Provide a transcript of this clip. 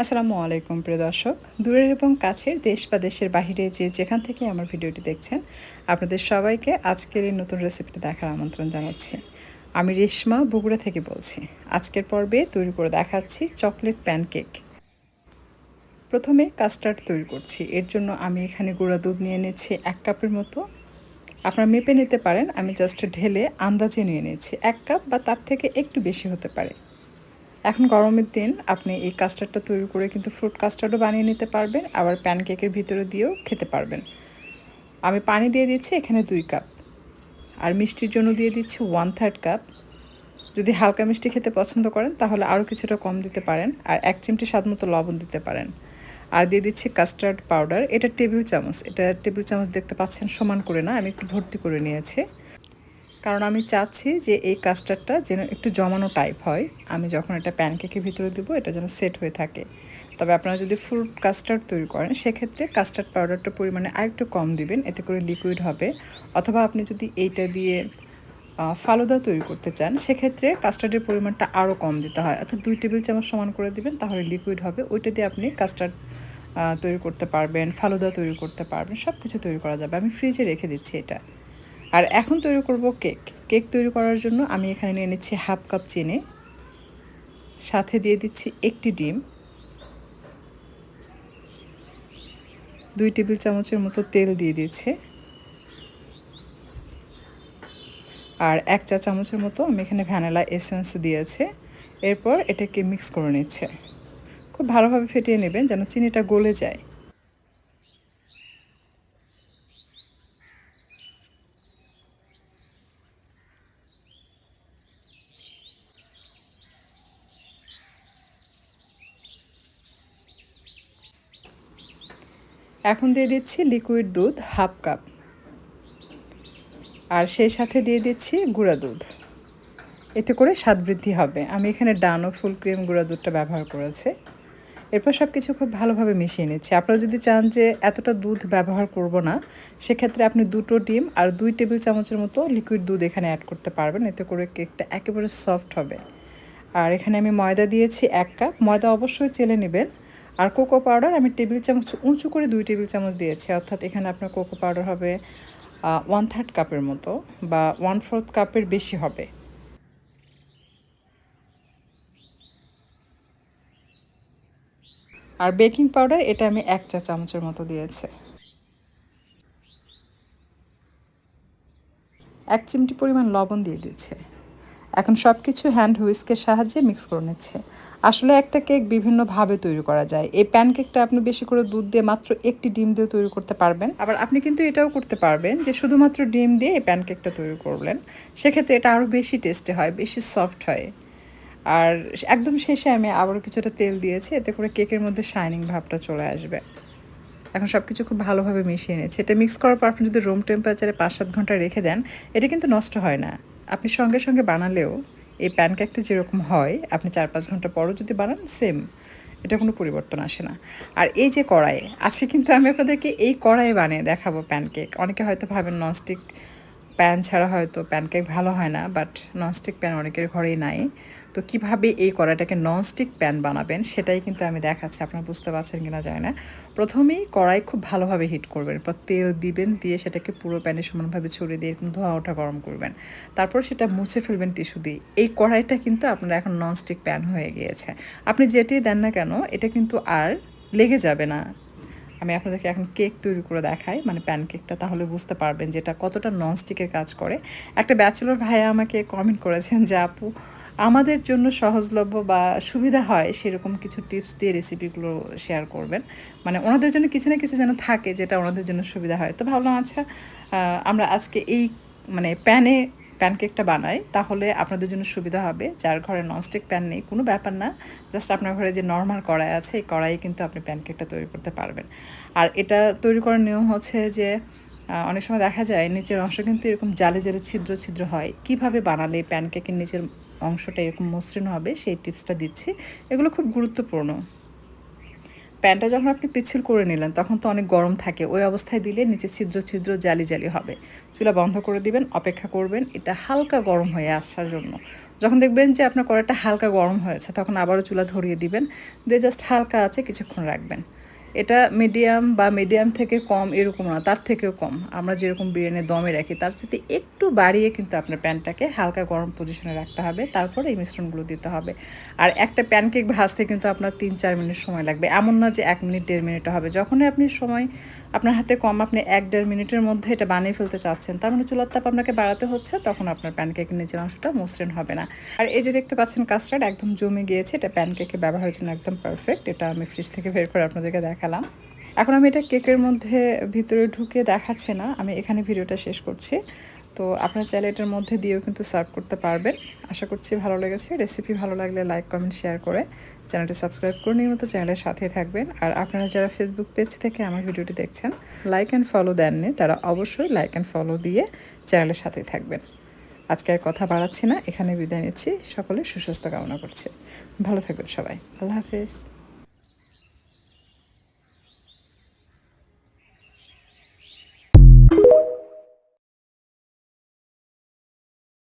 আসসালামু আলাইকুম প্রিয় দর্শক, দূরের এবং কাছের দেশ বা দেশের বাহিরে যে যেখান থেকে আমার ভিডিওটি দেখছেন, আপনাদের সবাইকে আজকের এই নতুন রেসিপিটি দেখার আমন্ত্রণ জানাচ্ছি। আমি রেশমা বগুড়া থেকে বলছি। আজকের পর্বে তৈরি করে দেখাচ্ছি চকলেট প্যানকেক। প্রথমে কাস্টার্ড তৈরি করছি। এর জন্য আমি এখানে গুঁড়া দুধ নিয়ে নিচ্ছি 1 কাপের মতো। আপনারা মেপে নিতে পারেন, আমি জাস্ট ঢেলে আন্দাজে নিয়ে নিচ্ছি। 1 কাপ বা তার থেকে একটু বেশি হতে পারে। এখন গরমের দিন আপনি এই কাস্টার্ডটা তৈরি করে কিন্তু ফ্রুট কাস্টার্ডও বানিয়ে নিতে পারবেন, আবার প্যানকেকের ভিতরে দিয়েও খেতে পারবেন। আমি পানি দিয়ে দিচ্ছি এখানে 2 কাপ, আর মিষ্টির জন্য দিয়ে দিচ্ছি 1/3 কাপ। যদি হালকা মিষ্টি খেতে পছন্দ করেন তাহলে আরও কিছুটা কম দিতে পারেন, আর 1 চিমটি স্বাদমতো লবণ দিতে পারেন। আর দিয়ে দিচ্ছি কাস্টার্ড পাউডার, এটা টেবিল চামচ, এটা টেবিল চামচ দেখতে পাচ্ছেন সমান করে না, আমি একটু ভর্তি করে নিয়েছি, কারণ আমি চাচ্ছি যে এই কাস্টার্ডটা যেন একটু জমানো টাইপ হয়। আমি যখন এটা প্যানকেকের ভিতরে দেবো এটা যেন সেট হয়ে থাকে। তবে আপনারা যদি ফ্রুট কাস্টার্ড তৈরি করেন সেক্ষেত্রে কাস্টার্ড পাউডারটা পরিমাণে আরেকটু কম দিবেন, এতে করে লিকুইড হবে। অথবা আপনি যদি এইটা দিয়ে ফালুদা তৈরি করতে চান সেক্ষেত্রে কাস্টার্ডের পরিমাণটা আরও কম দিতে হয়, অর্থাৎ 2 টেবিল চামচ সমান করে দিবেন, তাহলে লিকুইড হবে। ওইটা দিয়ে আপনি কাস্টার্ড তৈরি করতে পারবেন, ফালুদা তৈরি করতে পারবেন, সব কিছু তৈরি করা যাবে। আমি ফ্রিজে রেখে দিচ্ছি এটা। আর এখন তৈরি করব কেক। কেক তৈরি করার জন্য আমি এখানে নিয়ে নিচ্ছি 1/2 কাপ চিনি, সাথে দিয়ে দিচ্ছি 1টি ডিম, 2 টেবিল চামচের মতো তেল দিয়ে দিচ্ছি, আর 1 চা চামচের মতো আমি এখানে ভ্যানিলা এসেন্স দিয়েছি। এরপর এটাকে মিক্স করে নিচ্ছে। খুব ভালোভাবে ফেটিয়ে নেবেন যেন চিনিটা গলে যায়। এখন দিয়ে দিচ্ছি লিকুইড দুধ 1/2 কাপ, আর সেই সাথে দিয়ে দিচ্ছি গুঁড়া দুধ। এতে করে স্বাদ বৃদ্ধি হবে। আমি এখানে ডানো ফুল ক্রিম গুঁড়া দুধটা ব্যবহার করেছি। এরপর সব কিছু খুব ভালোভাবে মিশিয়ে নিচ্ছি। আপনারা যদি চান যে এতটা দুধ ব্যবহার করব না, সেক্ষেত্রে আপনি 2টো ডিম আর 2 টেবিল চামচের মতো লিকুইড দুধ এখানে অ্যাড করতে পারবেন, এতে করে কেকটা একেবারে সফট হবে। আর এখানে আমি ময়দা দিয়েছি 1 কাপ, ময়দা অবশ্যই চেলে নেবেন। আর কোকো পাউডার আমি টেবিল চামচ উঁচু করে 2 টেবিল চামচ দিয়েছি, অর্থাৎ এখানে আপনার কোকো পাউডার হবে 1/3 কাপের মতো বা 1/4 কাপের বেশি হবে। আর বেকিং পাউডার এটা আমি 1 চা চামচের মতো দিয়েছি। 1 চিমটি পরিমাণ লবণ দিয়ে দিচ্ছে। এখন সব কিছু হ্যান্ড হুইস্কের সাহায্যে মিক্স করে নিচ্ছে। আসলে একটা কেক বিভিন্নভাবে তৈরি করা যায়। এই প্যানকেকটা আপনি বেশি করে দুধ দিয়ে মাত্র 1টি ডিম দিয়ে তৈরি করতে পারবেন। আবার আপনি কিন্তু এটাও করতে পারবেন যে শুধুমাত্র ডিম দিয়ে এই প্যানকেকটা তৈরি করলেন। সেক্ষেত্রে এটা আরও বেশি টেস্টি হয়, বেশি সফট হয়। আর একদম শেষে আমি আবারও কিছুটা তেল দিয়েছি, এতে করে কেকের মধ্যে শাইনিং ভাবটা চলে আসবে। এখন সব কিছু খুব ভালোভাবে মিশিয়ে নিচ্ছি। এটা মিক্স করার পর আপনি যদি রুম টেম্পারেচারে 5-7 ঘন্টা রেখে দেন, এটা কিন্তু নষ্ট হয় না। আপনি সঙ্গে সঙ্গে বানালেও এই প্যানকেকটা যেরকম হয়, আপনি 4-5 ঘন্টা পরও যদি বানান সেম, এটা কোনো পরিবর্তন আসে না। আর এই যে কড়াই, আজকে কিন্তু আমি আপনাদেরকে এই কড়াইয়ে বানিয়ে দেখাবো প্যানকেক। অনেকে হয়তো ভাবেন ননস্টিক প্যান ছাড়া হয়তো প্যানকেক ভালো হয় না, বাট ননস্টিক প্যান অনেকের ঘরেই নাই। তো কিভাবে এই কড়াইটাকে ননস্টিক প্যান বানাবেন সেটাই কিন্তু আমি দেখাচ্ছি। আপনারা বুঝতে পারছেন কিনা জানি না। প্রথমেই কড়াই খুব ভালোভাবে হিট করবেন, এরপর তেল দিবেন, দিয়ে সেটাকে পুরো প্যানে সমানভাবে ছড়িয়ে দিয়ে এরকম ধোঁয়া ওঠা গরম করবেন। তারপর সেটা মুছে ফেলবেন টিস্যু দিয়ে। এই কড়াইটা কিন্তু আপনার এখন ননস্টিক প্যান হয়ে গিয়েছে। আপনি যেটাই দেন না কেন এটা কিন্তু আর লেগে যাবে না। আমি আপনাদেরকে এখন কেক তৈরি করে দেখাই, মানে প্যানকেকটা, তাহলে বুঝতে পারবেন যে এটা কতটা ননস্টিকের কাজ করে। একটা ব্যাচেলর ভাইয়া আমাকে কমেন্ট করেছেন যে আপু, আমাদের জন্য সহজলভ্য বা সুবিধা হয় সেরকম কিছু টিপস দিয়ে রেসিপিগুলো শেয়ার করবেন। মানে ওনাদের জন্য কিছু না কিছু যেন থাকে যেটা ওনাদের জন্য সুবিধা হয়। তো ভাবলাম আচ্ছা, আমরা আজকে এই মানে প্যানকেকটা বানাই, তাহলে আপনাদের জন্য সুবিধা হবে। যার ঘরে ননস্টিক প্যান নেই কোনো ব্যাপার না, জাস্ট আপনার ঘরে যে নর্মাল কড়াই আছে এই কড়াইয়ে কিন্তু আপনি প্যানকেকটা তৈরি করতে পারবেন। আর এটা তৈরি করার নিয়ম হচ্ছে যে অনেক সময় দেখা যায় নিচের অংশ কিন্তু এরকম জালে জালে ছিদ্র ছিদ্র হয়। কিভাবে বানালে প্যানকেকের নিচের অংশটা এরকম মসৃণ হবে সেই টিপসটা দিচ্ছি। এগুলো খুব গুরুত্বপূর্ণ। প্যানটা যখন আপনি পিচ্ছিল করে নিলেন তখন তো অনেক গরম থাকে, ওই অবস্থায় দিলে নিচে ছিদ্র ছিদ্র জালি জালি হবে। চুলা বন্ধ করে দিবেন, অপেক্ষা করবেন এটা হালকা গরম হয়ে আসার জন্য। যখন দেখবেন যে আপনার কড়াইটা হালকা গরম হয়েছে তখন আবারও চুলা ধরিয়ে দিবেন, দিয়ে জাস্ট হালকা আছে কিছুক্ষণ রাখবেন। এটা মিডিয়াম থেকে কম এরকম না, তার থেকেও কম। আমরা যেরকম বিরিয়ানি দমে রাখি তার সাথে একটু বাড়িয়ে কিন্তু আপনার প্যানটাকে হালকা গরম পজিশনে রাখতে হবে, তারপরে এই মিশ্রণগুলো দিতে হবে। আর একটা প্যানকেক ভাজতে কিন্তু আপনার 3-4 মিনিট সময় লাগবে, এমন না যে 1 মিনিট 1.5 মিনিটে হবে। যখনই আপনি সময় আপনার হাতে কম, আপনি 1-1.5 মিনিটের মধ্যে এটা বানিয়ে ফেলতে চাচ্ছেন, তার মানে চুলার তাপ আপনাকে বাড়াতে হচ্ছে, তখন আপনার প্যানকেকের নিচের অংশটা মসৃণ হবে না। আর এই যে দেখতে পাচ্ছেন কাস্টার্ড একদম জমে গিয়েছে, এটা প্যানকেকে ব্যবহারের জন্য একদম পারফেক্ট। এটা আমি ফ্রিজ থেকে বের করে আপনাদেরকে দেখালাম। এখন আমি এটা কেকের মধ্যে ভিতরে ঢুকে দেখাচ্ছি না, আমি এখানে ভিডিওটা শেষ করছি। তো আপনারা চাইলে এটার মধ্যে দিয়েও কিন্তু সার্ভ করতে পারবেন। আশা করছি ভালো লেগেছে। রেসিপি ভালো লাগলে লাইক কমেন্ট শেয়ার করে চ্যানেলটি সাবস্ক্রাইব করে নিয়মিত চ্যানেলের সাথেই থাকবেন। আর আপনারা যারা ফেসবুক পেজ থেকে আমার ভিডিওটি দেখছেন, লাইক অ্যান্ড ফলো দেননি, তারা অবশ্যই লাইক অ্যান্ড ফলো দিয়ে চ্যানেলের সাথেই থাকবেন। আজকে আর কথা বাড়াচ্ছি না, এখানে বিদায় নিচ্ছি। সকলে সুস্বাস্থ্য কামনা করছি। ভালো থাকবেন সবাই। আল্লাহ হাফেজ।